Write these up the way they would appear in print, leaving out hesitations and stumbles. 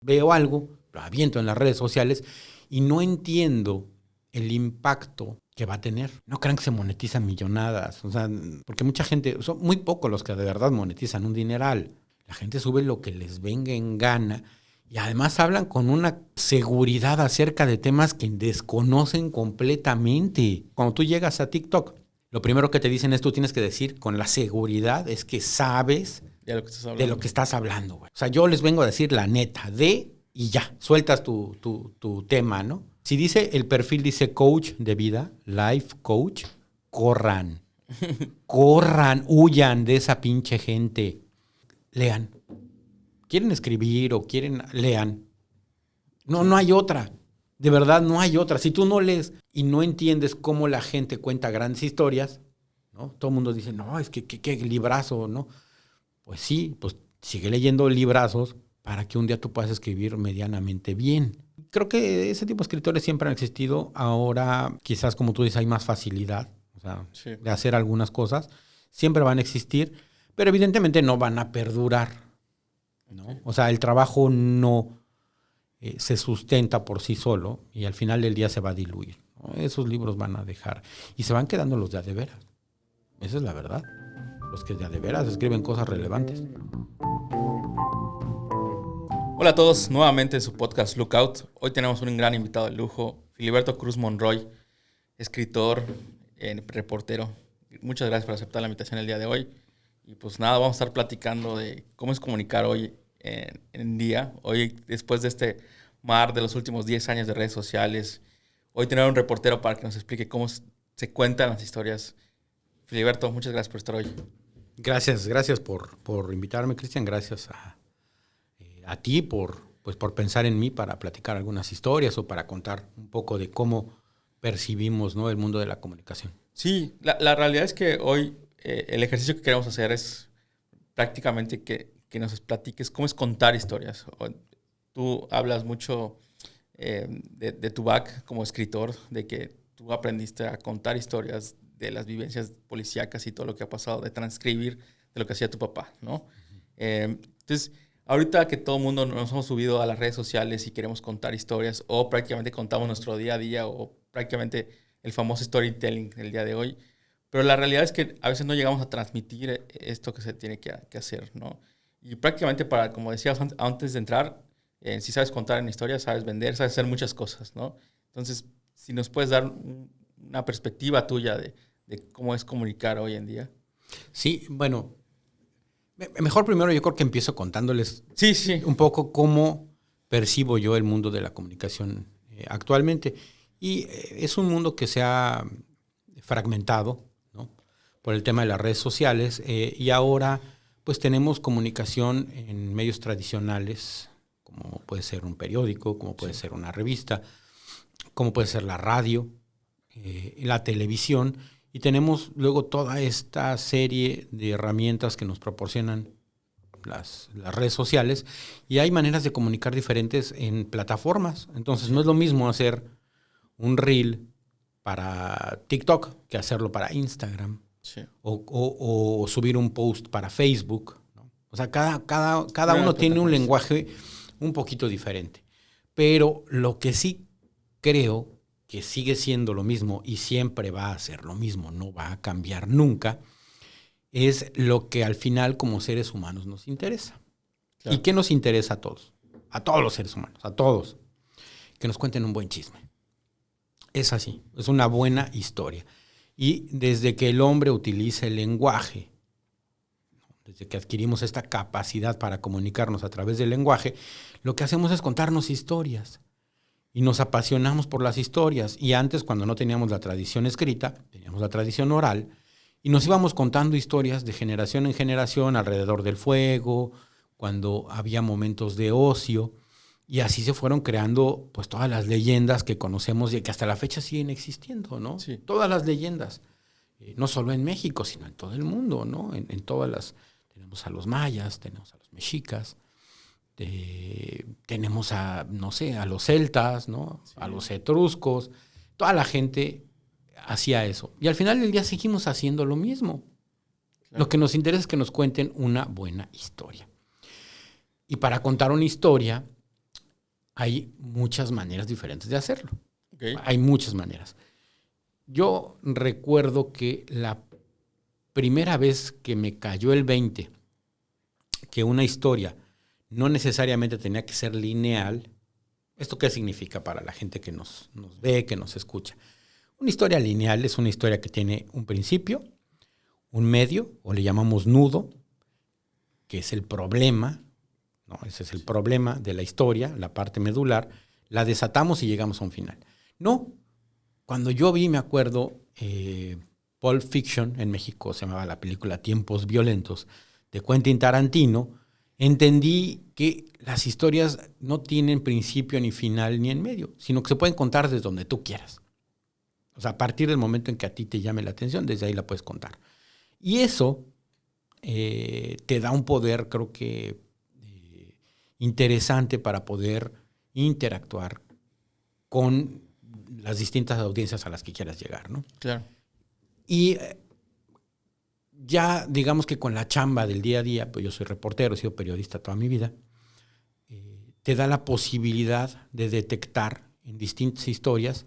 veo algo, lo aviento en las redes sociales y no entiendo el impacto que va a tener. No crean que se monetizan millonadas, o sea, porque mucha gente, son muy pocos los que de verdad monetizan un dineral. La gente sube lo que les venga en gana y además hablan con una seguridad acerca de temas que desconocen completamente. Cuando tú llegas a TikTok, lo primero que te dicen es tú tienes que decir con la seguridad es que sabes de lo que estás hablando, güey. O sea, yo les vengo a decir la neta, y ya, sueltas tu tema, ¿no? Si dice, el perfil dice coach de vida, life coach, corran, huyan de esa pinche gente. Lean. ¿Quieren escribir o lean? No hay otra. De verdad, no hay otra. Si tú no lees y no entiendes cómo la gente cuenta grandes historias, ¿no? Todo el mundo dice, no, es que qué librazo, ¿no? Pues sí, pues sigue leyendo librazos para que un día tú puedas escribir medianamente bien. Creo que ese tipo de escritores siempre han existido. Ahora, quizás, como tú dices, hay más facilidad, o sea, sí, de hacer algunas cosas. Siempre van a existir, pero evidentemente no van a perdurar, ¿no? Sí. O sea, el trabajo no se sustenta por sí solo y al final del día se va a diluir, ¿no? Esos libros van a dejar y se van quedando los de a de veras. Esa es la verdad. Los que de a de veras escriben cosas relevantes. Hola a todos, nuevamente en su podcast Lookout. Hoy tenemos un gran invitado de lujo, Filiberto Cruz Monroy, escritor, reportero. Muchas gracias por aceptar la invitación el día de hoy. Y pues nada, vamos a estar platicando de cómo es comunicar hoy en día. Hoy, después de este mar de los últimos 10 años de redes sociales, hoy tenemos un reportero para que nos explique cómo se cuentan las historias. Filiberto, muchas gracias por estar hoy. Gracias por invitarme, Cristian. Gracias a ti por pensar en mí para platicar algunas historias o para contar un poco de cómo percibimos, ¿no?, el mundo de la comunicación. Sí, la realidad es que hoy el ejercicio que queremos hacer es prácticamente que nos platiques cómo es contar historias. Tú hablas mucho de tu back como escritor, de que tú aprendiste a contar historias de las vivencias policíacas y todo lo que ha pasado, de transcribir de lo que hacía tu papá, ¿no? Entonces, ahorita que todo el mundo nos hemos subido a las redes sociales y queremos contar historias o prácticamente contamos nuestro día a día o prácticamente el famoso storytelling del día de hoy, pero la realidad es que a veces no llegamos a transmitir esto que se tiene que hacer, ¿no? Y prácticamente para, como decías antes de entrar, si sabes contar en historias, sabes vender, sabes hacer muchas cosas, ¿no? Entonces, si nos puedes dar una perspectiva tuya de cómo es comunicar hoy en día. Sí, bueno, mejor primero yo creo que empiezo contándoles sí, un poco cómo percibo yo el mundo de la comunicación actualmente. Y es un mundo que se ha fragmentado, ¿no?, por el tema de las redes sociales y ahora pues tenemos comunicación en medios tradicionales, como puede ser un periódico, como puede ser una revista, como puede ser la radio, la televisión, y tenemos luego toda esta serie de herramientas que nos proporcionan las redes sociales, y hay maneras de comunicar diferentes en plataformas. Entonces no es lo mismo hacer un reel para TikTok que hacerlo para Instagram, sí, o subir un post para Facebook, ¿no? O sea, cada uno tiene un lenguaje un poquito diferente. Pero lo que sí creo que sigue siendo lo mismo y siempre va a ser lo mismo, no va a cambiar nunca, es lo que al final como seres humanos nos interesa. Claro. ¿Y qué nos interesa a todos? A todos los seres humanos, a todos. Que nos cuenten un buen chisme. Es así, es una buena historia. Y desde que el hombre utiliza el lenguaje, desde que adquirimos esta capacidad para comunicarnos a través del lenguaje, lo que hacemos es contarnos historias. Y nos apasionamos por las historias. Y antes, cuando no teníamos la tradición escrita, teníamos la tradición oral, y nos íbamos contando historias de generación en generación alrededor del fuego, cuando había momentos de ocio. Y así se fueron creando pues todas las leyendas que conocemos y que hasta la fecha siguen existiendo, ¿no? Sí. Todas las leyendas. No solo en México, sino en todo el mundo, ¿no? En todas las... Tenemos a los mayas, tenemos a los mexicas, tenemos a los celtas, ¿no? Sí. A los etruscos. Toda la gente hacía eso. Y al final del día seguimos haciendo lo mismo. Claro. Lo que nos interesa es que nos cuenten una buena historia. Y para contar una historia, Hay muchas maneras diferentes de hacerlo. Okay. Hay muchas maneras. Yo recuerdo que la primera vez que me cayó el 20, que una historia no necesariamente tenía que ser lineal. ¿Esto qué significa para la gente que nos ve, que nos escucha? Una historia lineal es una historia que tiene un principio, un medio, o le llamamos nudo, que es el problema, ¿no? Ese es el problema de la historia, la parte medular, la desatamos y llegamos a un final. No, cuando yo vi, me acuerdo, Pulp Fiction, en México se llamaba la película Tiempos Violentos, de Quentin Tarantino, entendí que las historias no tienen principio ni final ni en medio, sino que se pueden contar desde donde tú quieras. O sea, a partir del momento en que a ti te llame la atención, desde ahí la puedes contar. Y eso te da un poder, creo que, interesante para poder interactuar con las distintas audiencias a las que quieras llegar, ¿no? Claro. Y ya, digamos que con la chamba del día a día, pues yo soy reportero, he sido periodista toda mi vida, te da la posibilidad de detectar en distintas historias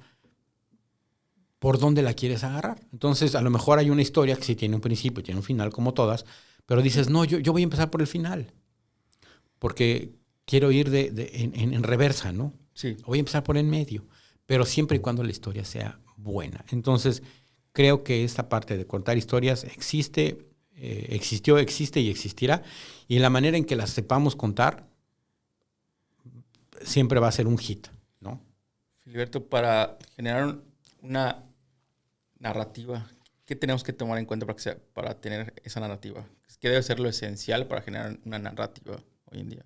por dónde la quieres agarrar. Entonces, a lo mejor hay una historia que sí tiene un principio, tiene un final como todas, pero dices, no, yo voy a empezar por el final, porque quiero ir en reversa, ¿no? Sí. Voy a empezar por en medio, pero siempre y cuando la historia sea buena. Entonces, creo que esta parte de contar historias existe, existió, existe y existirá. Y la manera en que las sepamos contar siempre va a ser un hit, ¿no? Filiberto, para generar una narrativa, ¿qué tenemos que tomar en cuenta para tener esa narrativa? ¿Qué debe ser lo esencial para generar una narrativa hoy en día?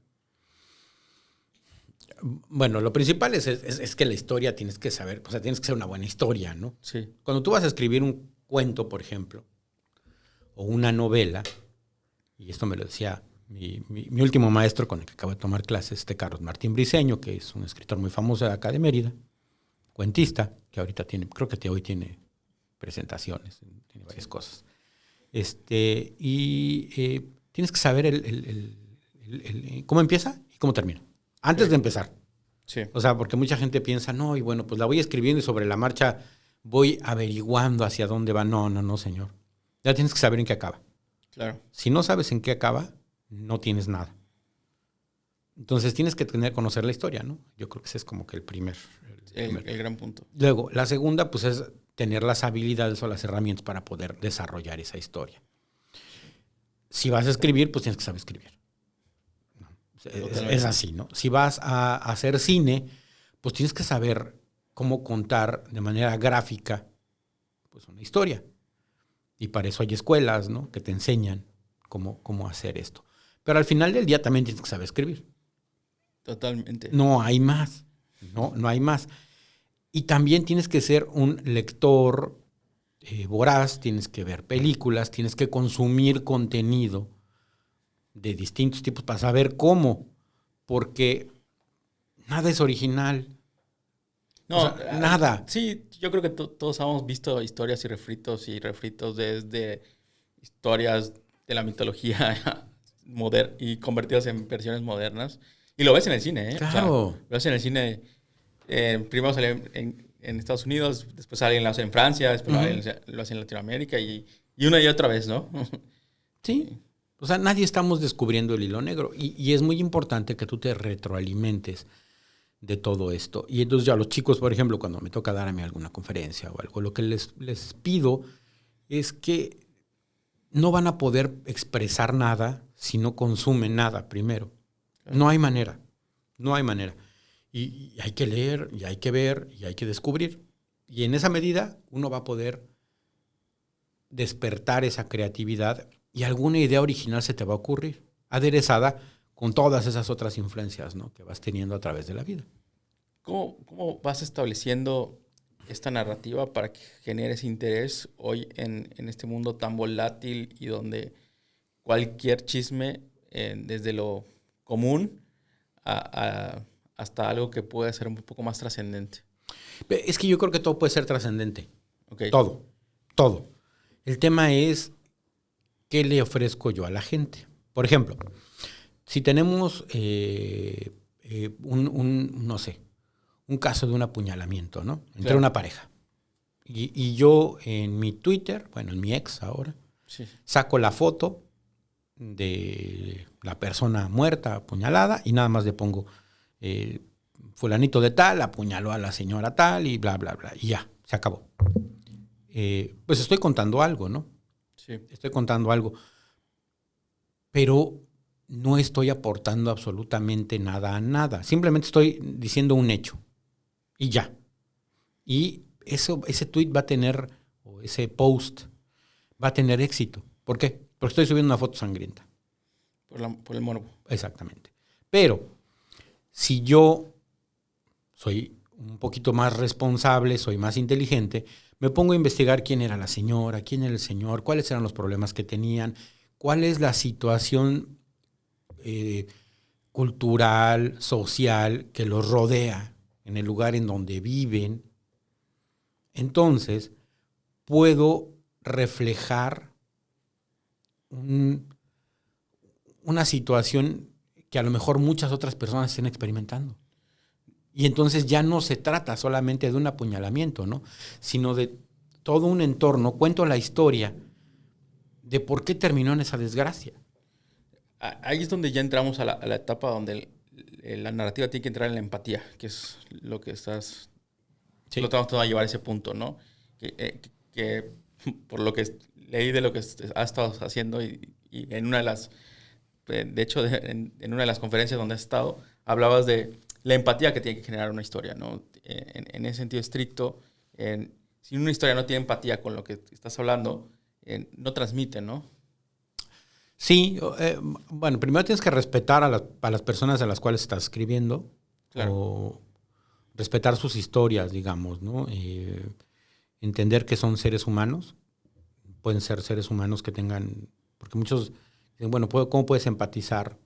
Bueno, lo principal es que la historia tienes que saber, o sea, tienes que ser una buena historia, ¿no? Sí. Cuando tú vas a escribir un cuento, por ejemplo, o una novela, y esto me lo decía mi último maestro con el que acabo de tomar clases, Carlos Martín Briceño, que es un escritor muy famoso de acá de Mérida, cuentista, que ahorita tiene, creo que hoy tiene presentaciones, tiene varias cosas. Tienes que saber cómo empieza y cómo termina. Antes de empezar. Sí. O sea, porque mucha gente piensa, no, y bueno, pues la voy escribiendo y sobre la marcha voy averiguando hacia dónde va. No, señor. Ya tienes que saber en qué acaba. Claro. Si no sabes en qué acaba, no tienes nada. Entonces tienes que conocer la historia, ¿no? Yo creo que ese es como que el primer. El gran punto. Luego, la segunda, pues es tener las habilidades o las herramientas para poder desarrollar esa historia. Si vas a escribir, pues tienes que saber escribir. Es así, ¿no? Si vas a hacer cine, pues tienes que saber cómo contar de manera gráfica pues una historia. Y para eso hay escuelas, ¿no? Que te enseñan cómo hacer esto. Pero al final del día también tienes que saber escribir. Totalmente. No hay más. No hay más. Y también tienes que ser un lector voraz, tienes que ver películas, tienes que consumir contenido de distintos tipos para saber cómo, porque nada es original. No, o sea, nada. Sí, yo creo que todos hemos visto historias y refritos desde historias de la mitología moderna y convertidas en versiones modernas. Y lo ves en el cine, ¿eh? Claro. O sea, lo ves en el cine. Primero sale en Estados Unidos, después sale en Francia, después lo hace en Latinoamérica y una y otra vez, ¿no? Sí. O sea, nadie estamos descubriendo el hilo negro. Y es muy importante que tú te retroalimentes de todo esto. Y entonces ya los chicos, por ejemplo, cuando me toca dar a mí alguna conferencia o algo, lo que les pido es que no van a poder expresar nada si no consumen nada primero. No hay manera. No hay manera. Y hay que leer, y hay que ver, y hay que descubrir. Y en esa medida uno va a poder despertar esa creatividad y alguna idea original se te va a ocurrir, aderezada con todas esas otras influencias, ¿no? Que vas teniendo a través de la vida. ¿Cómo vas estableciendo esta narrativa para que genere ese interés hoy en este mundo tan volátil y donde cualquier chisme, desde lo común hasta algo que puede ser un poco más trascendente? Es que yo creo que todo puede ser trascendente. Okay. Todo. El tema es qué le ofrezco yo a la gente. Por ejemplo, si tenemos no sé, un caso de un apuñalamiento, ¿no? Entre una pareja. Y yo en mi Twitter, bueno, en mi ex ahora, saco la foto de la persona muerta, apuñalada, y nada más le pongo fulanito de tal, apuñaló a la señora tal, y bla, bla, bla, y ya, se acabó. Pues estoy contando algo, ¿no? Sí. Estoy contando algo. Pero no estoy aportando absolutamente nada a nada. Simplemente estoy diciendo un hecho. Y ya. Y ese tweet va a tener, o ese post, va a tener éxito. ¿Por qué? Porque estoy subiendo una foto sangrienta. Por el morbo. Exactamente. Pero si yo soy un poquito más responsable, soy más inteligente, me pongo a investigar quién era la señora, quién era el señor, cuáles eran los problemas que tenían, cuál es la situación cultural, social que los rodea en el lugar en donde viven. Entonces, puedo reflejar una situación que a lo mejor muchas otras personas estén experimentando. Y entonces ya no se trata solamente de un apuñalamiento, ¿no? Sino de todo un entorno. Cuento la historia de por qué terminó en esa desgracia. Ahí es donde ya entramos a la etapa donde la narrativa tiene que entrar en la empatía, que es lo que estás... Sí. Lo estamos a llevar a ese punto, ¿no? Que por lo que leí de lo que has estado haciendo y en una de las... De hecho, en una de las conferencias donde has estado, hablabas de la empatía que tiene que generar una historia, ¿no? En ese sentido estricto, si una historia no tiene empatía con lo que estás hablando, no transmite, ¿no? Sí, bueno, primero tienes que respetar a las personas a las cuales estás escribiendo, claro. O respetar sus historias, digamos, ¿no? Entender que son seres humanos, pueden ser seres humanos que tengan, porque muchos dicen, bueno, ¿cómo puedes empatizar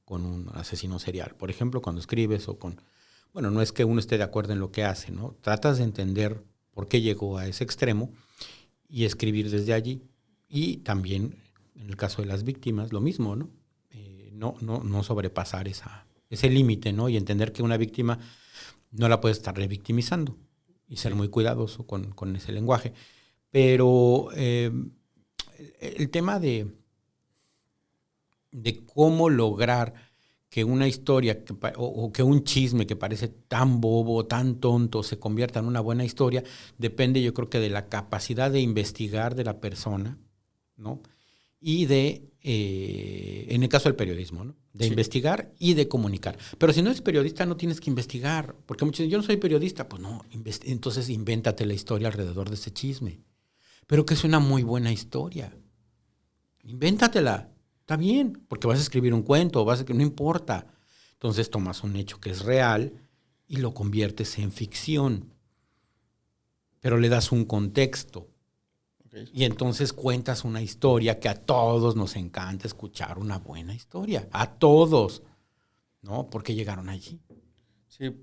con un asesino serial? Por ejemplo, cuando escribes o con, bueno, no es que uno esté de acuerdo en lo que hace, ¿no? Tratas de entender por qué llegó a ese extremo y escribir desde allí. Y también, en el caso de las víctimas, lo mismo, ¿no? No sobrepasar ese límite, ¿no? Y entender que una víctima no la puedes estar revictimizando y ser muy cuidadoso con ese lenguaje. Pero el tema de cómo lograr que una historia o que un chisme que parece tan bobo, tan tonto, se convierta en una buena historia, depende, yo creo que de la capacidad de investigar de la persona, ¿no? Y en el caso del periodismo, ¿no? De investigar y de comunicar. Pero si no eres periodista, no tienes que investigar. Porque muchos dicen, yo no soy periodista. Pues no, entonces invéntate la historia alrededor de ese chisme. Pero que es una muy buena historia. Invéntatela. Está bien, porque vas a escribir un cuento, no importa. Entonces tomas un hecho que es real y lo conviertes en ficción. Pero le das un contexto. Okay. Y entonces cuentas una historia que a todos nos encanta escuchar, una buena historia. A todos. ¿No? ¿Por qué llegaron allí? Sí,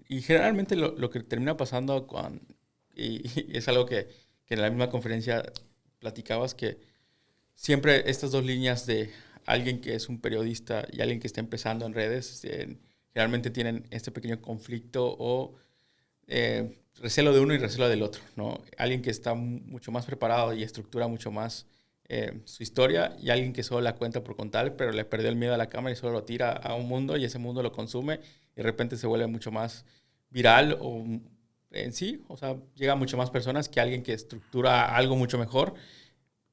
y generalmente lo que termina pasando y es algo que en la misma conferencia platicabas, que siempre estas dos líneas de alguien que es un periodista y alguien que está empezando en redes, generalmente tienen este pequeño conflicto o recelo de uno y recelo del otro, ¿no? Alguien que está mucho más preparado y estructura mucho más su historia, y alguien que solo la cuenta por contar, pero le perdió el miedo a la cámara y solo lo tira a un mundo y ese mundo lo consume y de repente se vuelve mucho más viral o en sí, o sea, llega a mucho más personas que alguien que estructura algo mucho mejor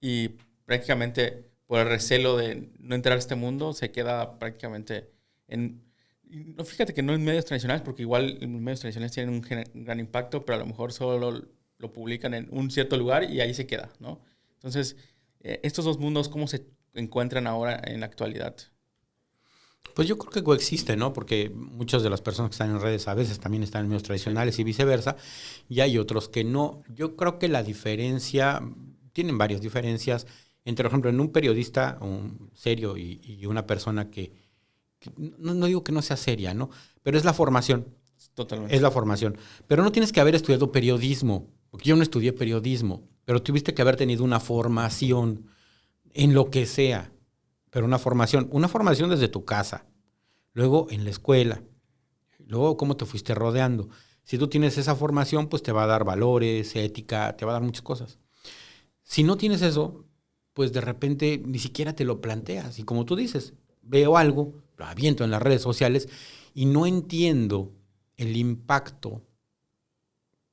y prácticamente por el recelo de no entrar a este mundo se queda prácticamente en... No, fíjate que no en medios tradicionales, porque igual los medios tradicionales tienen un gran impacto, pero a lo mejor solo lo publican en un cierto lugar y ahí se queda, ¿no? Entonces, estos dos mundos, ¿cómo se encuentran ahora en la actualidad? Pues yo creo que coexisten, ¿no? Porque muchas de las personas que están en redes a veces también están en medios tradicionales y viceversa, y hay otros que no. Yo creo que la diferencia, tienen varias diferencias entre, por ejemplo, en un periodista un serio y una persona que no digo que no sea seria, ¿no? Pero es la formación. Totalmente. Es la formación. Pero no tienes que haber estudiado periodismo, porque yo no estudié periodismo, pero tuviste que haber tenido una formación en lo que sea, pero una formación desde tu casa, luego en la escuela, luego cómo te fuiste rodeando. Si tú tienes esa formación, pues te va a dar valores, ética, te va a dar muchas cosas. Si no tienes eso, pues de repente ni siquiera te lo planteas. Y como tú dices, veo algo, lo aviento en las redes sociales y no entiendo el impacto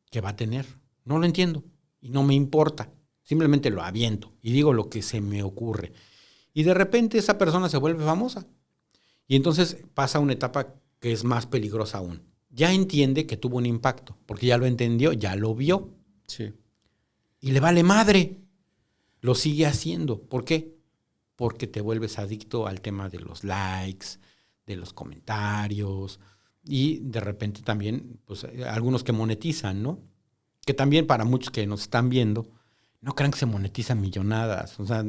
que va a tener. No lo entiendo y no me importa. Simplemente lo aviento y digo lo que se me ocurre. Y de repente esa persona se vuelve famosa. Y entonces pasa una etapa que es más peligrosa aún. Ya entiende que tuvo un impacto, porque ya lo entendió, ya lo vio. Sí. Y le vale madre. Lo sigue haciendo. ¿Por qué? Porque te vuelves adicto al tema de los likes, de los comentarios y de repente también, pues, algunos que monetizan, ¿no? Que también para muchos que nos están viendo, no crean que se monetizan millonadas. O sea,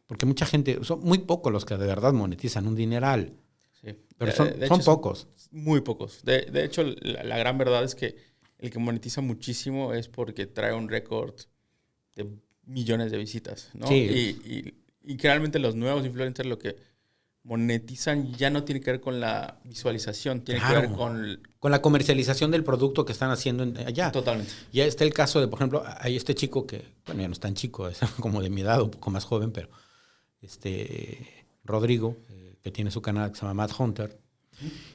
porque mucha gente, son muy pocos los que de verdad monetizan un dineral. Sí. Pero De son hecho, pocos. Muy pocos. De hecho, la gran verdad es que el que monetiza muchísimo es porque trae un récord de millones de visitas, ¿no? Sí. Y que realmente los nuevos influencers lo que monetizan ya no tiene que ver con la visualización, tiene que ver con la comercialización del producto que están haciendo allá. Totalmente. Ya está el caso de, por ejemplo, hay este chico que, bueno, ya no es tan chico, es como de mi edad, un poco más joven, pero Rodrigo, que tiene su canal que se llama Matt Hunter.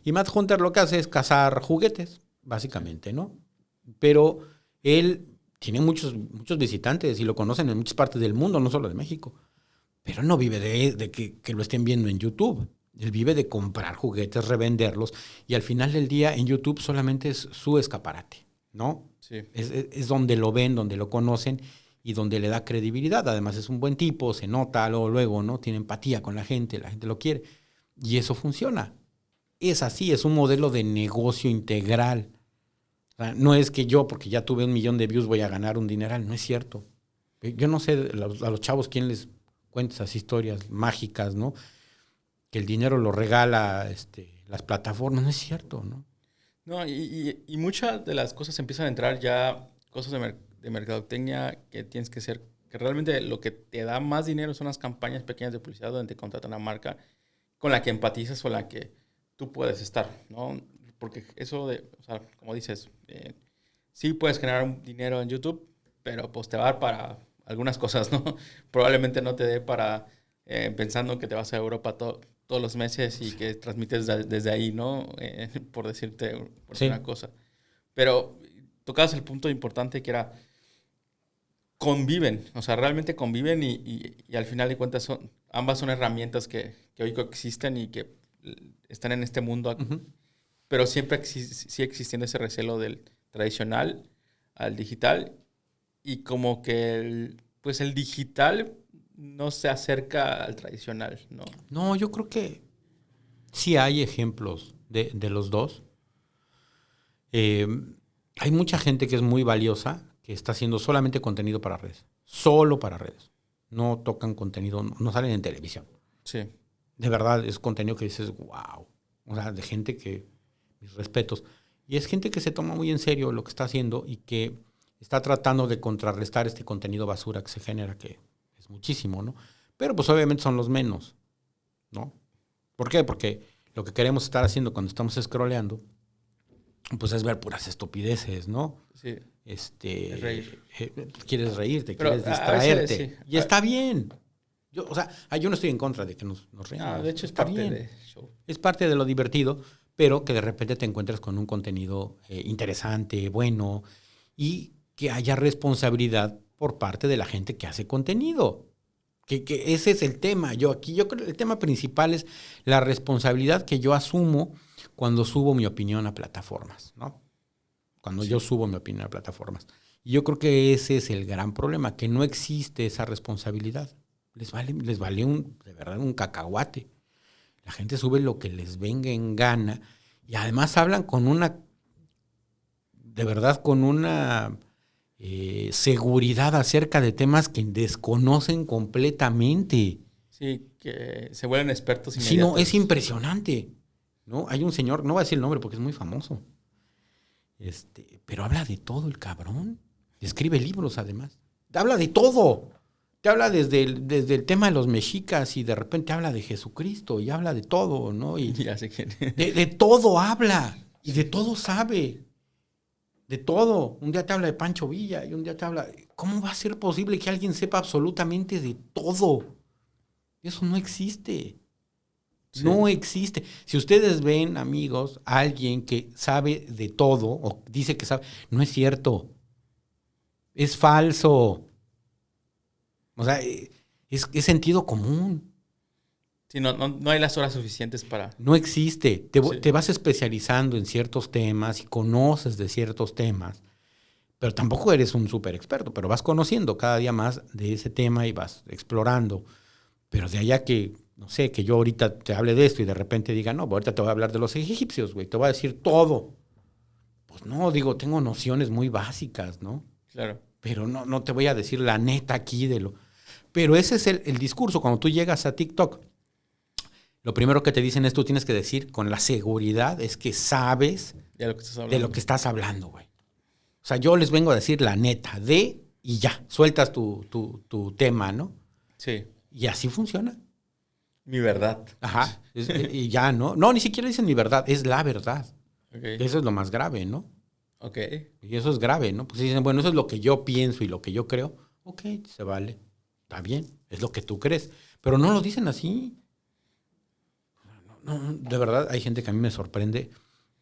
Y Matt Hunter lo que hace es cazar juguetes, básicamente, ¿no? Pero él tiene muchos visitantes y lo conocen en muchas partes del mundo, no solo de México. Pero no vive de que lo estén viendo en YouTube. Él vive de comprar juguetes, revenderlos, y al final del día en YouTube solamente es su escaparate, ¿no? Sí. Es donde lo ven, donde lo conocen y donde le da credibilidad. Además es un buen tipo, se nota luego, ¿no? Tiene empatía con la gente lo quiere. Y eso funciona. Es así, es un modelo de negocio integral. O sea, no es que yo, porque ya tuve 1 millón de views, voy a ganar un dineral. No es cierto. Yo no sé a los chavos quién les cuenta esas historias mágicas, ¿no? Que el dinero lo regala las plataformas. No es cierto, ¿no? No, y muchas de las cosas empiezan a entrar ya, cosas de mercadotecnia que tienes que hacer, que realmente lo que te da más dinero son las campañas pequeñas de publicidad donde te contrata una marca con la que empatizas o la que tú puedes estar, ¿no? Porque eso o sea, como dices, sí puedes generar un dinero en YouTube, pero pues te va a dar para algunas cosas, ¿no? Probablemente no te dé para pensando que te vas a Europa todos los meses y que transmites desde ahí, ¿no? Por decirte una cosa. Pero tocabas el punto importante que era conviven, o sea, realmente conviven y al final de cuentas ambas son herramientas que hoy coexisten y que están en este mundo, pero siempre sigue existiendo ese recelo del tradicional al digital y como que el digital no se acerca al tradicional, ¿no? No, yo creo que sí hay ejemplos de los dos. Hay mucha gente que es muy valiosa, que está haciendo solamente contenido para redes. Solo para redes. No tocan contenido, no salen en televisión. Sí. De verdad, es contenido que dices, wow. O sea, de gente que, mis respetos. Y es gente que se toma muy en serio lo que está haciendo y que está tratando de contrarrestar este contenido basura que se genera, que es muchísimo, ¿no? Pero pues obviamente son los menos, ¿no? ¿Por qué? Porque lo que queremos estar haciendo cuando estamos scrolleando, pues es ver puras estupideces, ¿no? Sí. Reír. Quieres reírte, pero quieres distraerte. Sí. Y está bien. Yo no estoy en contra de que nos reamos. De hecho, es parte del show. Es parte de lo divertido, pero que de repente te encuentres con un contenido interesante, bueno, y que haya responsabilidad por parte de la gente que hace contenido. Que ese es el tema. Yo creo que el tema principal es la responsabilidad que yo asumo cuando subo mi opinión a plataformas, ¿no? Cuando yo subo mi opinión a plataformas. Y yo creo que ese es el gran problema, que no existe esa responsabilidad. Les vale de verdad un cacahuate. La gente sube lo que les venga en gana y además hablan con una seguridad acerca de temas que desconocen completamente. Sí, que se vuelven expertos inmediatos. Sí, no, es impresionante, ¿no? Hay un señor, no voy a decir el nombre porque es muy famoso, pero habla de todo el cabrón. Escribe libros además. Habla de todo. te habla desde el tema de los mexicas y de repente habla de Jesucristo y habla de todo, ¿no? Y Ya sé quién. de todo habla y de todo sabe, de todo. Un día te habla de Pancho Villa y un día te habla... ¿Cómo va a ser posible que alguien sepa absolutamente de todo? Eso no existe. Sí. No existe. Si ustedes ven, amigos, a alguien que sabe de todo o dice que sabe, no es cierto. Es falso. O sea, es sentido común. Sí, no hay las horas suficientes para... No existe. Sí. Te vas especializando en ciertos temas y conoces de ciertos temas, pero tampoco eres un súper experto, pero vas conociendo cada día más de ese tema y vas explorando. Pero de allá que, no sé, que yo ahorita te hable de esto y de repente diga, no, ahorita te voy a hablar de los egipcios, güey, te voy a decir todo. Pues no, digo, tengo nociones muy básicas, ¿no? Claro. Pero no te voy a decir la neta aquí de lo... Pero ese es el discurso. Cuando tú llegas a TikTok, lo primero que te dicen es tú tienes que decir con la seguridad es que sabes De lo que estás hablando. de lo que estás hablando, güey. O sea, yo les vengo a decir la neta de y ya, sueltas tu tema, ¿no? Sí. Y así funciona. Mi verdad. Ajá. Y ya, ¿no? No, ni siquiera dicen mi verdad, es la verdad. Okay. Eso es lo más grave, ¿no? Ok. Y eso es grave, ¿no? Pues dicen, bueno, eso es lo que yo pienso y lo que yo creo. Ok, se vale. Está bien, es lo que tú crees. Pero no lo dicen así. No, de verdad, hay gente que a mí me sorprende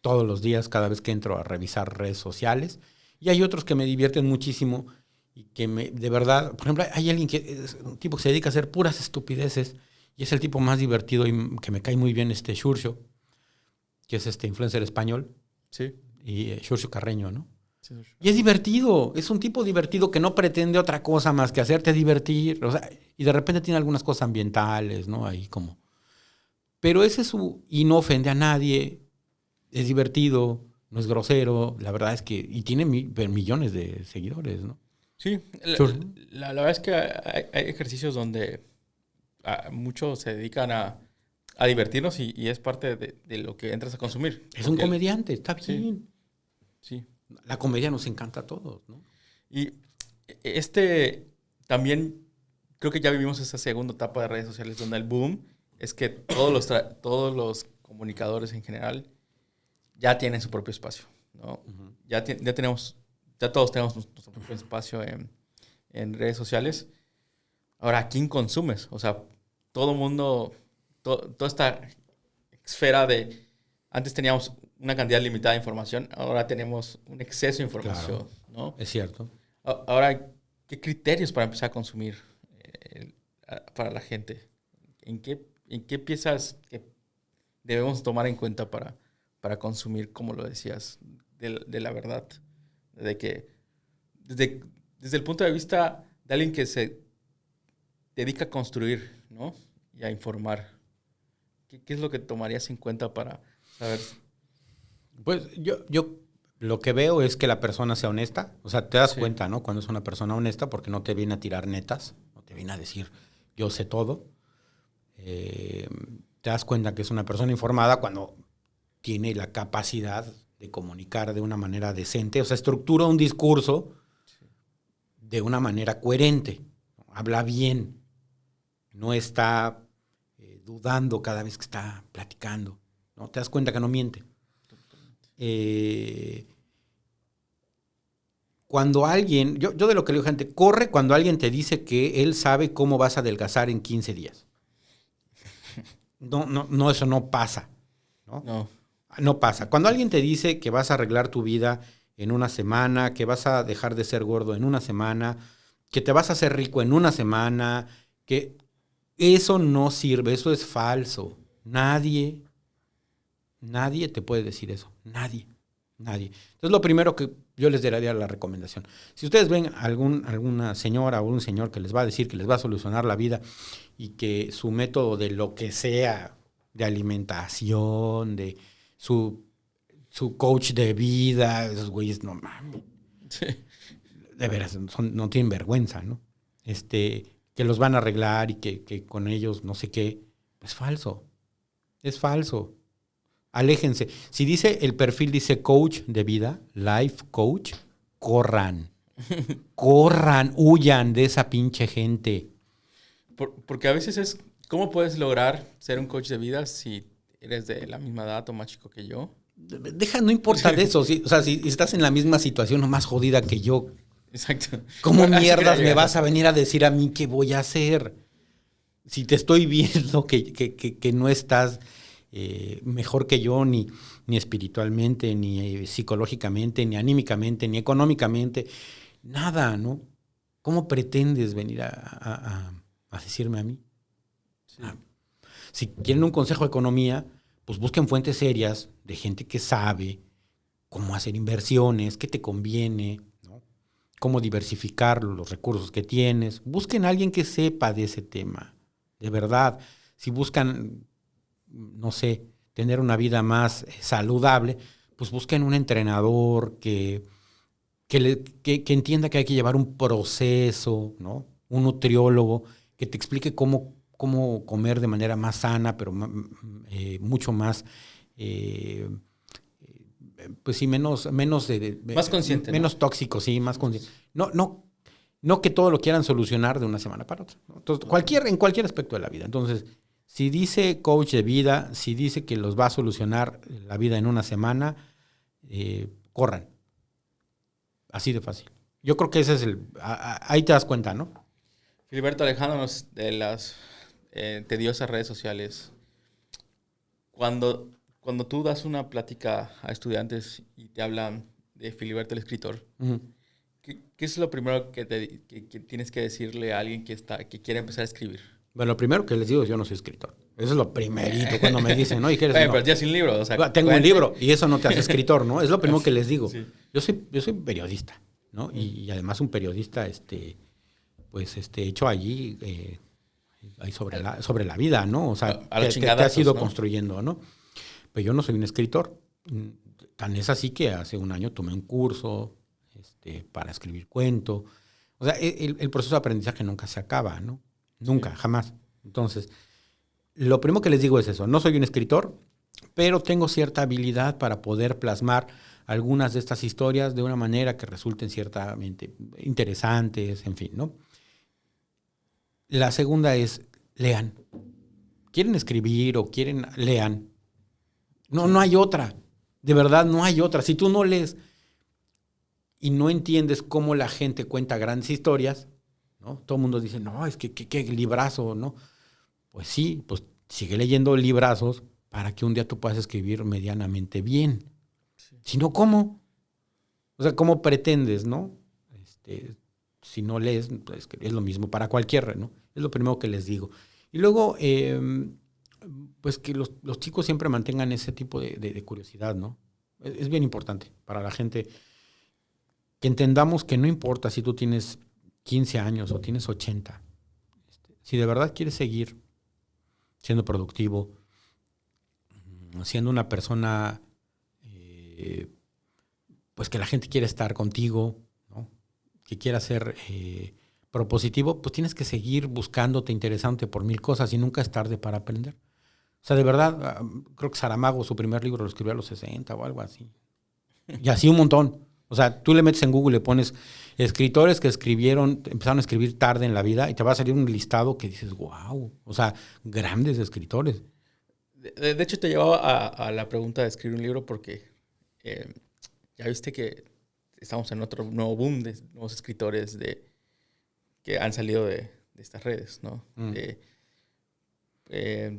todos los días, cada vez que entro a revisar redes sociales. Y hay otros que me divierten muchísimo y que de verdad, por ejemplo, hay alguien que es un tipo que se dedica a hacer puras estupideces y es el tipo más divertido y que me cae muy bien, Xurxo, que es influencer español, Sí. y Xurxo Carreño, ¿no? Sí. Y es divertido, es un tipo divertido que no pretende otra cosa más que hacerte divertir, o sea, y de repente tiene algunas cosas ambientales, ¿no? Ahí como... Pero ese es su... y no ofende a nadie, es divertido, no es grosero, la verdad es que... y tiene millones de seguidores, ¿no? Sí, Sure. la verdad es que hay ejercicios donde muchos se dedican a divertirnos y es parte de lo que entras a consumir. Es un comediante, está bien. Sí. La comedia nos encanta a todos, ¿no? Y también creo que ya vivimos esa segunda etapa de redes sociales donde el boom es que todos los comunicadores en general ya tienen su propio espacio, ¿no? Uh-huh. Ya todos tenemos nuestro propio espacio en redes sociales. Ahora, ¿a quién consumes? O sea, todo mundo, toda esta esfera de... Antes teníamos una cantidad limitada de información, ahora tenemos un exceso de información, Claro, ¿no? es cierto. Ahora, ¿qué criterios para empezar a consumir para la gente? ¿En qué piezas que debemos tomar en cuenta para consumir, como lo decías, de la verdad? Desde el punto de vista de alguien que se dedica a construir, ¿no? Y a informar. ¿Qué es lo que tomarías en cuenta para saber? Pues yo lo que veo es que la persona sea honesta. O sea, te das Sí. cuenta, ¿no? Cuando es una persona honesta, porque no te viene a tirar netas, no te viene a decir, yo sé todo. Te das cuenta que es una persona informada cuando tiene la capacidad de comunicar de una manera decente. O sea, estructura un discurso de una manera coherente. Habla bien. No está dudando cada vez que está platicando, ¿no? Te das cuenta que no miente. Cuando alguien, yo de lo que le digo, gente, corre cuando alguien te dice que él sabe cómo vas a adelgazar en 15 días. No, eso no pasa, ¿no? No pasa. Cuando alguien te dice que vas a arreglar tu vida en una semana, que vas a dejar de ser gordo en una semana, que te vas a hacer rico en una semana, que eso no sirve, eso es falso. Nadie te puede decir eso. Nadie. Entonces, lo primero que yo les daría la recomendación. Si ustedes ven alguna señora o un señor que les va a decir que les va a solucionar la vida y que su método de lo que sea, de alimentación, de su coach de vida, esos güeyes, no mames. Sí. De veras, no tienen vergüenza, ¿no? Que los van a arreglar y que con ellos no sé qué. Es falso. Es falso. Aléjense. Si el perfil dice coach de vida, life coach, corran. Corran, huyan de esa pinche gente. Porque a veces es, ¿cómo puedes lograr ser un coach de vida si eres de la misma edad o más chico que yo? No importa de eso. O sea, si estás en la misma situación o más jodida que yo, Exacto. ¿cómo mierdas me vas a venir a decir a mí qué voy a hacer? Si te estoy viendo que no estás mejor que yo, ni espiritualmente, ni psicológicamente, ni anímicamente, ni económicamente, nada, ¿no? ¿Cómo pretendes venir a decirme a mí? Sí. Si quieren un consejo de economía, pues busquen fuentes serias de gente que sabe cómo hacer inversiones, qué te conviene, ¿no? Cómo diversificar los recursos que tienes. Busquen a alguien que sepa de ese tema, de verdad. Si buscan, no sé, tener una vida más saludable, pues busquen un entrenador que entienda que hay que llevar un proceso, ¿no? Un nutriólogo que te explique cómo comer de manera más sana, pero mucho más, pues sí, menos más consciente, menos ¿no? tóxico, sí, más consciente. No que todo lo quieran solucionar de una semana para otra, ¿no? Entonces, en cualquier aspecto de la vida. Entonces, si dice coach de vida, si dice que los va a solucionar la vida en una semana, corran. Así de fácil. Yo creo que ese es ahí te das cuenta, ¿no? Filiberto, alejándonos de las tediosas redes sociales, cuando tú das una plática a estudiantes y te hablan de Filiberto el escritor, Uh-huh. ¿qué es lo primero que tienes que decirle a alguien que quiere empezar a escribir? Bueno, lo primero que les digo es yo no soy escritor. Eso es lo primerito cuando me dicen, ¿no? ¿Y qué eres? Bueno, No. pero ya sin libro, o sea, Tengo un libro y eso no te hace escritor, ¿no? Es lo primero que les digo. Sí. Yo soy periodista, ¿no? Y además un periodista, hecho allí ahí sobre la vida, ¿no? O sea, te has ido construyendo, ¿no? Pero yo no soy un escritor. Tan es así que hace un año tomé un curso para escribir cuento. O sea, el proceso de aprendizaje nunca se acaba, ¿no? Nunca, jamás. Entonces, lo primero que les digo es eso. No soy un escritor, pero tengo cierta habilidad para poder plasmar algunas de estas historias de una manera que resulten ciertamente interesantes, en fin, ¿no? La segunda es, lean. ¿Quieren escribir o lean? No hay otra. De verdad, no hay otra. Si tú no lees y no entiendes cómo la gente cuenta grandes historias, ¿no? Todo el mundo dice, no, es que qué librazo, ¿no? Pues sí, pues sigue leyendo librazos para que un día tú puedas escribir medianamente bien. Sí. Si no, ¿cómo? O sea, ¿cómo pretendes, no? Si no lees, pues es lo mismo para cualquiera, ¿no? Es lo primero que les digo. Y luego, pues que los chicos siempre mantengan ese tipo de curiosidad, ¿no? Es bien importante para la gente que entendamos que no importa si tú tienes 15 años o tienes 80. Si de verdad quieres seguir siendo productivo, siendo una persona pues que la gente quiere estar contigo, ¿no? Que quiera ser propositivo, pues tienes que seguir buscándote, interesándote por mil cosas y nunca es tarde para aprender. O sea, de verdad, creo que Saramago, su primer libro lo escribió a los 60 o algo así. Y así un montón. O sea, tú le metes en Google, le pones escritores que empezaron a escribir tarde en la vida y te va a salir un listado que dices, wow, o sea, grandes escritores. De hecho, te llevaba a la pregunta de escribir un libro porque ya viste que estamos en otro nuevo boom de nuevos escritores que han salido de estas redes, ¿no?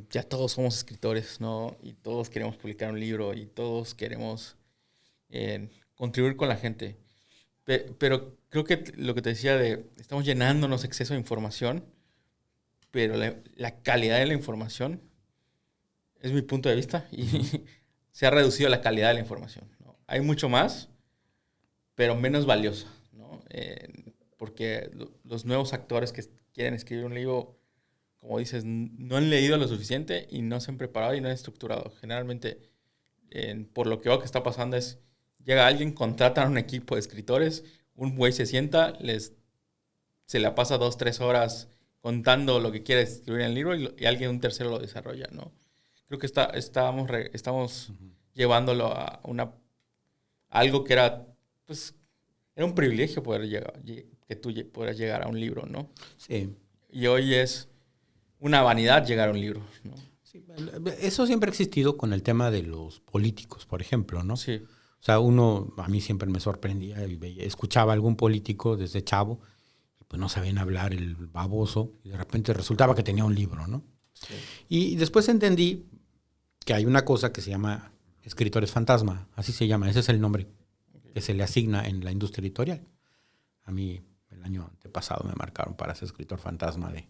Ya todos somos escritores, ¿no? Y todos queremos publicar un libro y todos queremos contribuir con la gente. Pero creo que lo que te decía estamos llenándonos exceso de información, pero la calidad de la información es mi punto de vista y se ha reducido la calidad de la información, ¿no? Hay mucho más, pero menos valiosa, ¿no? Porque los nuevos actores que quieren escribir un libro, como dices, no han leído lo suficiente y no se han preparado y no han estructurado. Generalmente, por lo que veo que está pasando es, llega alguien, contratan a un equipo de escritores, un güey se sienta, se la pasa 2-3 horas contando lo que quiere escribir en el libro y alguien, un tercero, lo desarrolla, ¿no? Creo que estamos llevándolo a algo que era, pues, era un privilegio poder llegar, que tú puedas llegar a un libro, ¿no? Sí. Y hoy es una vanidad llegar a un libro, ¿no? Sí, eso siempre ha existido con el tema de los políticos, por ejemplo, ¿no? Sí. O sea, a mí siempre me sorprendía y escuchaba a algún político desde chavo y pues no sabían hablar el baboso y de repente resultaba que tenía un libro, ¿no? Sí. Y después entendí que hay una cosa que se llama escritores fantasma, así se llama, ese es el nombre que se le asigna en la industria editorial. A mí el año antepasado me marcaron para ser escritor fantasma de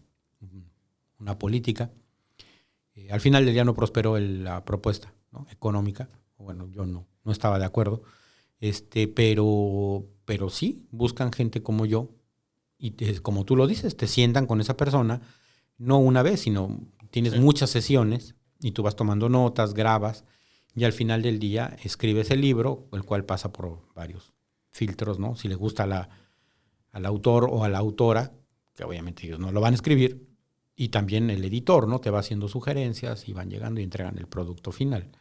una política. Al final del día no prosperó la propuesta, ¿no?, económica. Bueno, yo no estaba de acuerdo. Pero sí, buscan gente como yo y como tú lo dices, te sientan con esa persona, no una vez, sino tienes muchas sesiones y tú vas tomando notas, grabas y al final del día escribes el libro, el cual pasa por varios filtros, ¿no? Si le gusta al autor o a la autora, que obviamente ellos no lo van a escribir, y también el editor, ¿no? Te va haciendo sugerencias y van llegando y entregan el producto final.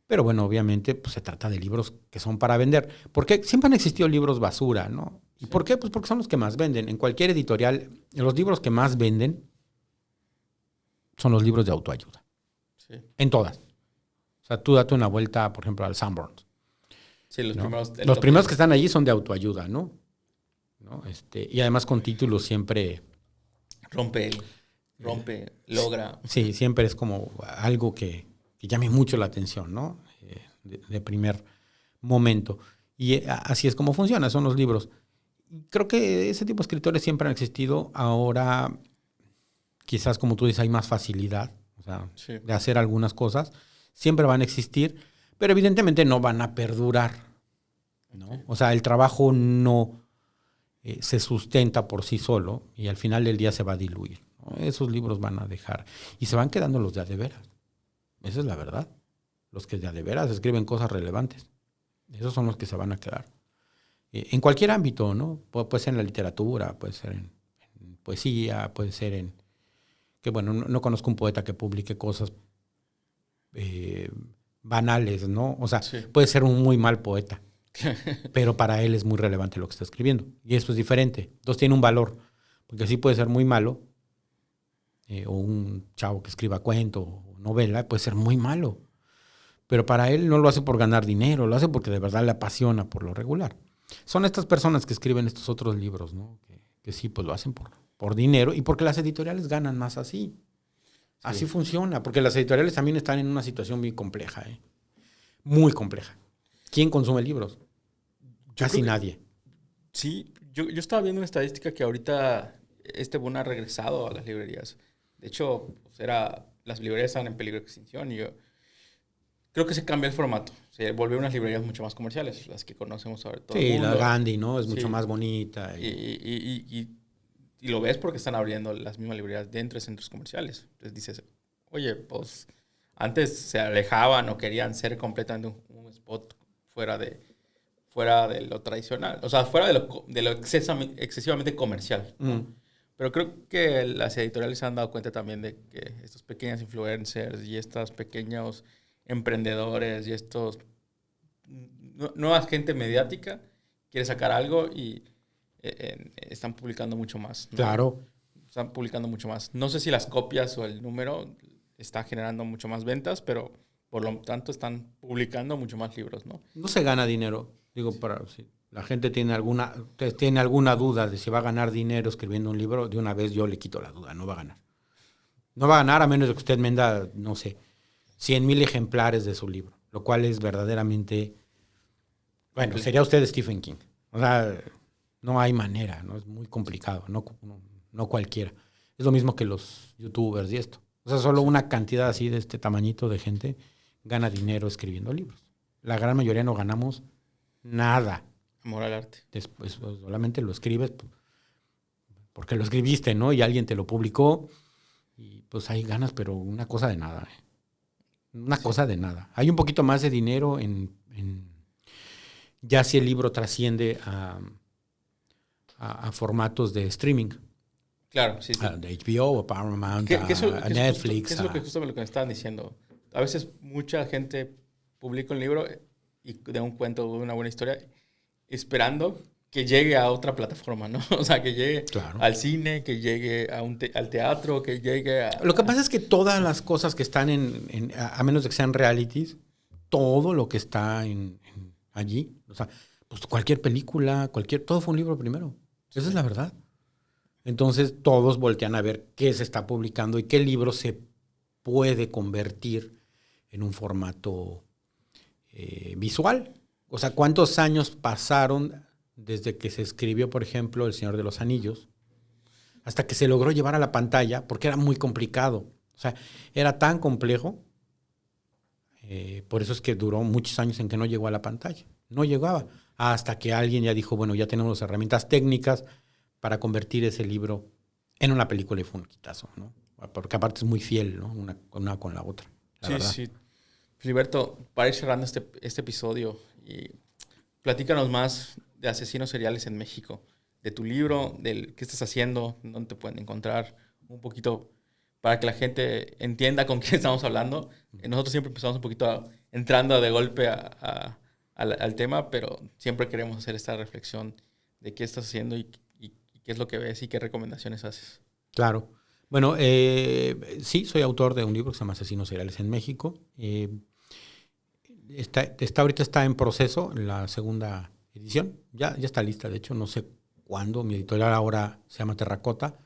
Pero bueno, obviamente pues, se trata de libros que son para vender. Porque siempre han existido libros basura, ¿no? ¿Y por qué? Pues porque son los que más venden. En cualquier editorial, los libros que más venden son los libros de autoayuda. Sí. En todas. O sea, tú date una vuelta, por ejemplo, al Sanborns. Sí, los primeros que están allí son de autoayuda, ¿no? Y además con títulos siempre... Rompe, logra. Sí, siempre es como algo que llame mucho la atención, ¿no? De primer momento. Y así es como funciona, son los libros. Creo que ese tipo de escritores siempre han existido. Ahora, quizás como tú dices, hay más facilidad, o sea, de hacer algunas cosas. Siempre van a existir, pero evidentemente no van a perdurar, ¿no? Okay. O sea, el trabajo no se sustenta por sí solo y al final del día se va a diluir, ¿no? Esos libros van a dejar y se van quedando los de a de veras. Esa es la verdad. Los que de veras escriben cosas relevantes. Esos son los que se van a quedar. En cualquier ámbito, ¿no? Puede ser en la literatura, puede ser en poesía, puede ser en... Que bueno, no conozco un poeta que publique cosas banales, ¿no? O sea, puede ser un muy mal poeta, pero para él es muy relevante lo que está escribiendo. Y eso es diferente. Entonces tiene un valor. Porque sí puede ser muy malo, o un chavo que escriba cuento o novela, puede ser muy malo. Pero para él no lo hace por ganar dinero, lo hace porque de verdad le apasiona por lo regular. Son estas personas que escriben estos otros libros, ¿no? Que sí, pues lo hacen por dinero y porque las editoriales ganan más así. Sí. Así funciona, porque las editoriales también están en una situación muy compleja, ¿eh? Muy compleja. ¿Quién consume libros? Casi nadie. Sí, yo estaba viendo una estadística que ahorita este boom ha regresado a las librerías. De hecho, las librerías estaban en peligro de extinción y yo creo que se cambió el formato. Se volvió unas librerías mucho más comerciales, las que conocemos ahora todo el mundo. Sí, la Gandhi, ¿no? Es mucho más bonita. Y lo ves porque están abriendo las mismas librerías dentro de centros comerciales. Entonces dices, oye, pues antes se alejaban o querían ser completamente un spot fuera de lo tradicional. O sea, fuera de lo excesivamente comercial, ¿no? Pero creo que las editoriales se han dado cuenta también de que estos pequeños influencers y estos pequeños emprendedores y estos nueva gente mediática quiere sacar algo y están publicando mucho más, ¿no? Claro. Están publicando mucho más. No sé si las copias o el número está generando mucho más ventas, pero por lo tanto están publicando mucho más libros, ¿no? No se gana dinero. Digo, si la gente tiene alguna duda de si va a ganar dinero escribiendo un libro, de una vez yo le quito la duda, no va a ganar. No va a ganar a menos de que usted venda, no sé, 100,000 ejemplares de su libro, lo cual es verdaderamente... Bueno, sería usted Stephen King. O sea, no hay manera, ¿no? Es muy complicado, no cualquiera. Es lo mismo que los youtubers y esto. O sea, solo una cantidad así de este tamañito de gente gana dinero escribiendo libros. La gran mayoría no ganamos nada. Amor al arte. Después pues, solamente lo escribes porque lo escribiste, ¿no? Y alguien te lo publicó y pues ahí ganas, pero una cosa de nada, ¿eh? Una cosa de nada. Hay un poquito más de dinero ya si el libro trasciende a formatos de streaming. Claro, sí. De HBO, o Paramount, a Netflix. ¿Qué es lo que justamente lo que me estaban diciendo? A veces mucha gente publica un libro de un cuento o de una buena historia esperando que llegue a otra plataforma, ¿no? O sea, que llegue Claro. al cine, que llegue al teatro, que llegue a... Lo que pasa es que todas las cosas que están a menos de que sean realities, todo lo que está allí, o sea, pues cualquier película, todo fue un libro primero. Esa es la verdad. Entonces todos voltean a ver qué se está publicando y qué libro se puede convertir en un formato visual. O sea, ¿cuántos años pasaron desde que se escribió, por ejemplo, El Señor de los Anillos, hasta que se logró llevar a la pantalla? Porque era muy complicado. O sea, era tan complejo, por eso es que duró muchos años en que no llegó a la pantalla. No llegaba, hasta que alguien ya dijo, bueno, ya tenemos las herramientas técnicas para convertir ese libro en una película, y fue un quitazo, ¿no? Porque aparte es muy fiel, ¿no? Una con la otra. La verdad. Sí. Filiberto, para ir cerrando este episodio, y platícanos más de asesinos seriales en México, de tu libro, del qué estás haciendo, dónde te pueden encontrar, un poquito para que la gente entienda con quién estamos hablando. Nosotros siempre empezamos un poquito entrando de golpe al tema, pero siempre queremos hacer esta reflexión de qué estás haciendo y qué es lo que ves y qué recomendaciones haces. Claro. Bueno, sí, soy autor de un libro que se llama Asesinos Seriales en México. Ahorita está en proceso la segunda edición. Ya está lista, de hecho, no sé cuándo. Mi editorial ahora se llama Terracota.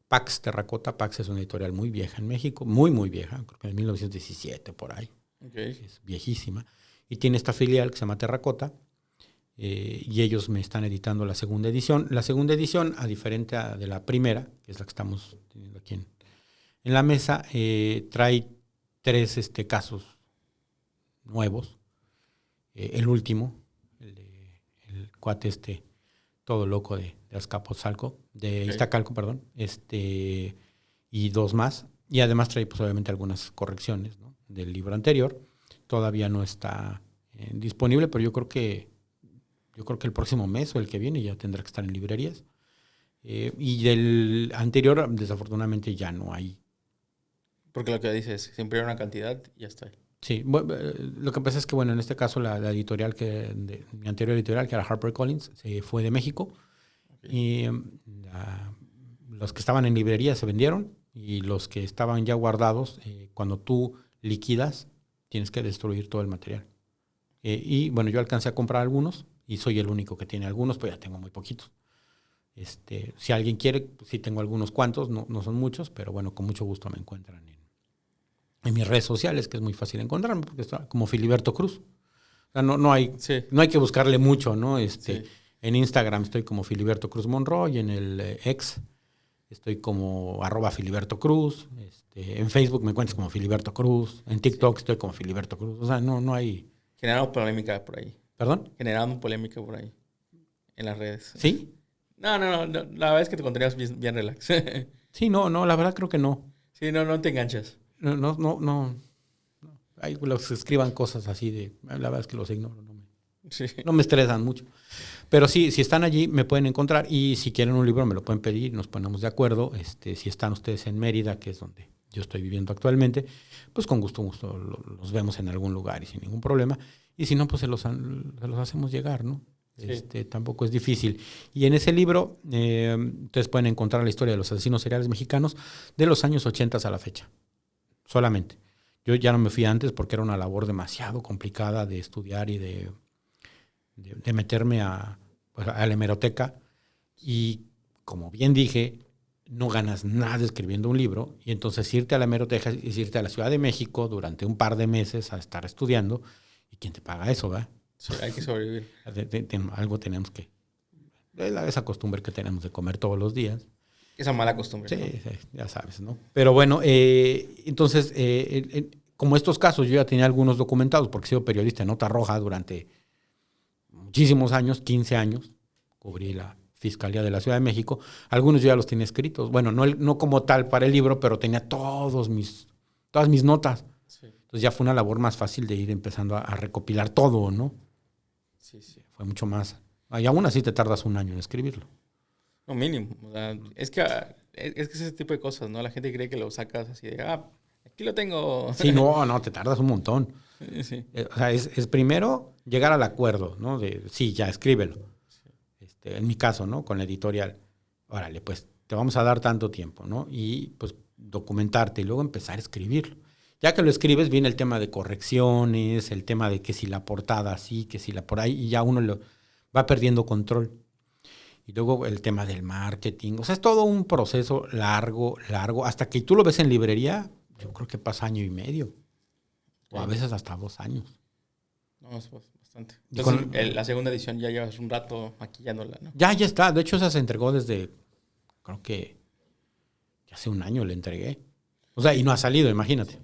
Pax Terracota. Pax es una editorial muy vieja en México, muy, muy vieja, creo que en 1917, por ahí. Okay. Es viejísima. Y tiene esta filial que se llama Terracota. Y ellos me están editando la segunda edición. La segunda edición, a diferencia de la primera, que es la que estamos teniendo aquí en la mesa, trae 3 casos nuevos. El último, el cuate todo loco de Azcapotzalco, de Iztacalco, perdón, y 2 más. Y además trae, pues, obviamente algunas correcciones, ¿no?, del libro anterior. Todavía no está disponible, pero yo creo que el próximo mes o el que viene ya tendrá que estar en librerías. Y del anterior, desafortunadamente, ya no hay. Porque lo que dices, se imprime una cantidad y ya está ahí. Sí, lo que pasa es que, bueno, en este caso la editorial mi anterior editorial, que era HarperCollins, se fue de México. Okay. Y los que estaban en librería se vendieron, y los que estaban ya guardados, cuando tú liquidas, tienes que destruir todo el material. Y bueno, yo alcancé a comprar algunos y soy el único que tiene algunos, pues ya tengo muy poquitos. Si alguien quiere, pues sí tengo algunos cuantos, no son muchos, pero bueno, con mucho gusto me encuentran en mis redes sociales, que es muy fácil encontrarme, porque está como Filiberto Cruz. O sea, no hay que buscarle mucho, ¿no? Sí. En Instagram estoy como Filiberto Cruz Monroy, y en el X estoy como @Filiberto Cruz. En Facebook me encuentras como Filiberto Cruz. En TikTok estoy como Filiberto Cruz. O sea, no hay... Generando polémica por ahí. ¿Perdón? Generando polémica por ahí, en las redes. ¿Sí? No. La verdad es que tu contenido es bien relax. Sí, no, la verdad creo que no. Sí, no te enganchas. No. Hay los que escriban cosas así la verdad es que los ignoro. No me estresan mucho. Pero sí, si están allí, me pueden encontrar. Y si quieren un libro, me lo pueden pedir. Nos ponemos de acuerdo. Si están ustedes en Mérida, que es donde yo estoy viviendo actualmente, pues con gusto los vemos en algún lugar y sin ningún problema. Y si no, pues se los hacemos llegar, ¿no? Sí. Tampoco es difícil. Y en ese libro, ustedes pueden encontrar la historia de los asesinos seriales mexicanos de los años 80 a la fecha. Solamente. Yo ya no me fui antes porque era una labor demasiado complicada de estudiar y de meterme a la hemeroteca. Y como bien dije, no ganas nada escribiendo un libro. Y entonces irte a la hemeroteca es irte a la Ciudad de México durante un par de meses a estar estudiando. ¿Y quién te paga eso, va? Sí, hay que sobrevivir. Algo tenemos que... Esa costumbre que tenemos de comer todos los días. Esa mala costumbre. Sí, ¿no? Sí, ya sabes, ¿no? Pero bueno, entonces, como estos casos, yo ya tenía algunos documentados porque he sido periodista en Nota Roja durante muchísimos años, 15 años. Cubrí la Fiscalía de la Ciudad de México. Algunos yo ya los tenía escritos. Bueno, no como tal para el libro, pero tenía todas mis notas. Sí. Entonces ya fue una labor más fácil de ir empezando a recopilar todo, ¿no? Sí. Fue mucho más. Y aún así te tardas un año en escribirlo. No, mínimo. O sea, es que ese tipo de cosas, ¿no? La gente cree que lo sacas así de, aquí lo tengo. Sí, no, te tardas un montón. Sí. O sea, es primero llegar al acuerdo, ¿no? De, sí, ya, escríbelo. Sí. en mi caso, ¿no? Con la editorial, órale, pues te vamos a dar tanto tiempo, ¿no? Y pues documentarte y luego empezar a escribirlo. Ya que lo escribes, viene el tema de correcciones, el tema de que si la portada así, que si la por ahí, y ya uno lo va perdiendo control. Y luego el tema del marketing. O sea, es todo un proceso largo, hasta que tú lo ves en librería, yo creo que pasa 1.5 años. O a veces hasta 2 años. No, es bastante. Entonces, la segunda edición ya llevas un rato maquillándola, ¿no? Ya está. De hecho, esa se entregó desde, creo que hace 1 año le entregué. O sea, y no ha salido, imagínate.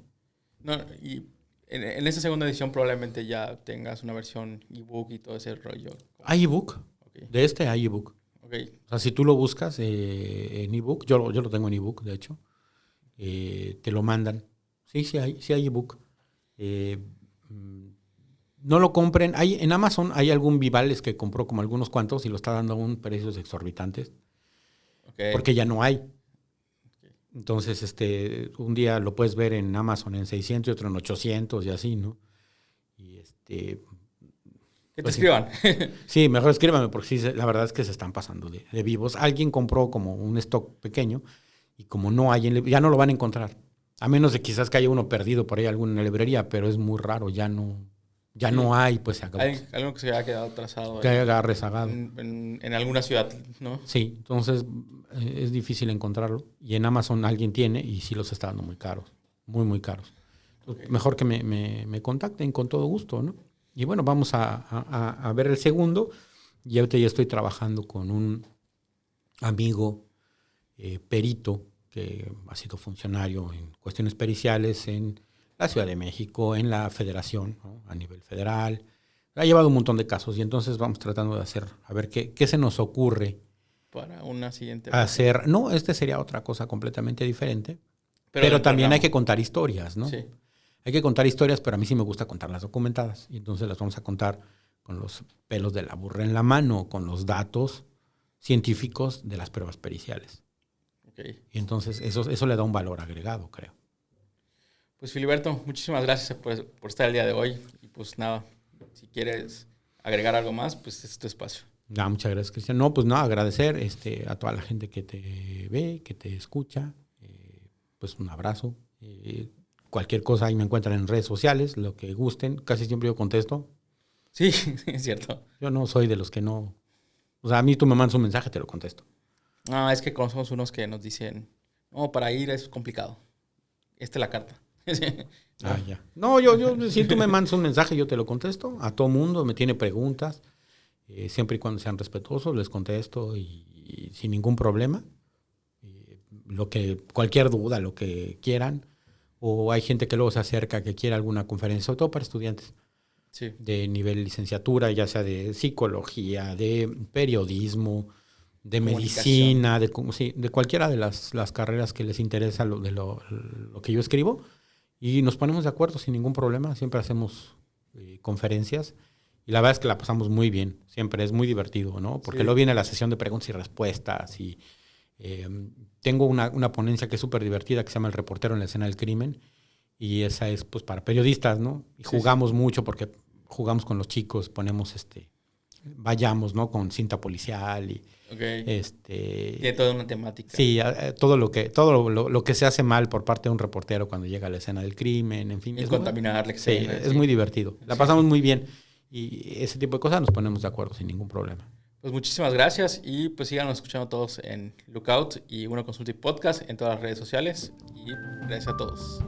No, y en esa segunda edición probablemente ya tengas una versión ebook y todo ese rollo. Hay ebook. Okay. De este hay ebook. Okay. O sea, si tú lo buscas en ebook, yo lo tengo en ebook, de hecho, te lo mandan. Sí hay ebook. No lo compren. En Amazon hay algún Vivales que compró como algunos cuantos y lo está dando a un precios exorbitantes. Okay. Porque ya no hay. Entonces, un día lo puedes ver en Amazon en 600 y otro en 800 y así, ¿no? Y que te pues escriban. Sí, mejor escríbame porque sí, la verdad es que se están pasando de vivos. Alguien compró como un stock pequeño y como no hay, ya no lo van a encontrar. A menos de quizás que haya uno perdido por ahí alguna librería, pero es muy raro, ya no hay, pues se acabó. Hay algo que se haya quedado atrasado. Que haya rezagado. En alguna ciudad, ¿no? Sí, entonces es difícil encontrarlo. Y en Amazon alguien tiene y sí los está dando muy caros, muy caros. Okay. Mejor que me contacten con todo gusto, ¿no? Y bueno, vamos a ver el segundo. Y ahorita ya estoy trabajando con un amigo perito que ha sido funcionario en cuestiones periciales en la Ciudad de México, en la Federación, ¿no? A nivel federal. Ha llevado un montón de casos y entonces vamos tratando de hacer, a ver qué se nos ocurre. Para una siguiente hacer. No, sería otra cosa completamente diferente. Pero también hay que contar historias, ¿no? Sí. Hay que contar historias, pero a mí sí me gusta contarlas documentadas. Y entonces las vamos a contar con los pelos de la burra en la mano, con los datos científicos de las pruebas periciales. Okay. Y entonces eso le da un valor agregado, creo. Pues Filiberto, muchísimas gracias por estar el día de hoy. Y pues nada, si quieres agregar algo más, pues es tu espacio. No, muchas gracias, Cristian. No, pues no, agradecer a toda la gente que te ve, que te escucha. Pues un abrazo. Cualquier cosa ahí me encuentran en redes sociales, lo que gusten. Casi siempre yo contesto. Sí, es cierto. Yo no soy de los que no... O sea, a mí tú me mandas un mensaje, te lo contesto. No, es que conocemos unos que nos dicen, no, para ir es complicado. Esta es la carta. ¿No? Ah, ya. No, yo si tú me mandas un mensaje, yo te lo contesto. A todo mundo me tiene preguntas. Siempre y cuando sean respetuosos, les contesto y sin ningún problema. Cualquier duda, lo que quieran. O hay gente que luego se acerca que quiere alguna conferencia, sobre todo para estudiantes. Sí. De nivel licenciatura, ya sea de psicología, de periodismo, de medicina, de cualquiera de las carreras que les interesa lo que yo escribo. Y nos ponemos de acuerdo sin ningún problema. Siempre hacemos conferencias. Y la verdad es que la pasamos muy bien. Siempre es muy divertido, ¿no? Porque luego viene la sesión de preguntas y respuestas. Y tengo una ponencia que es súper divertida que se llama El reportero en la escena del crimen. Y esa es pues para periodistas, ¿no? Y jugamos mucho porque jugamos con los chicos, ponemos vayamos, ¿no? Con cinta policial y tiene toda una temática. Sí, todo lo que se hace mal por parte de un reportero cuando llega a la escena del crimen, en fin. Y contaminar la escena. Sí, es muy divertido. La pasamos muy bien. Y ese tipo de cosas nos ponemos de acuerdo sin ningún problema. Pues muchísimas gracias y pues síganos escuchando todos en Lookout y Uno Consulting Podcast en todas las redes sociales y gracias a todos.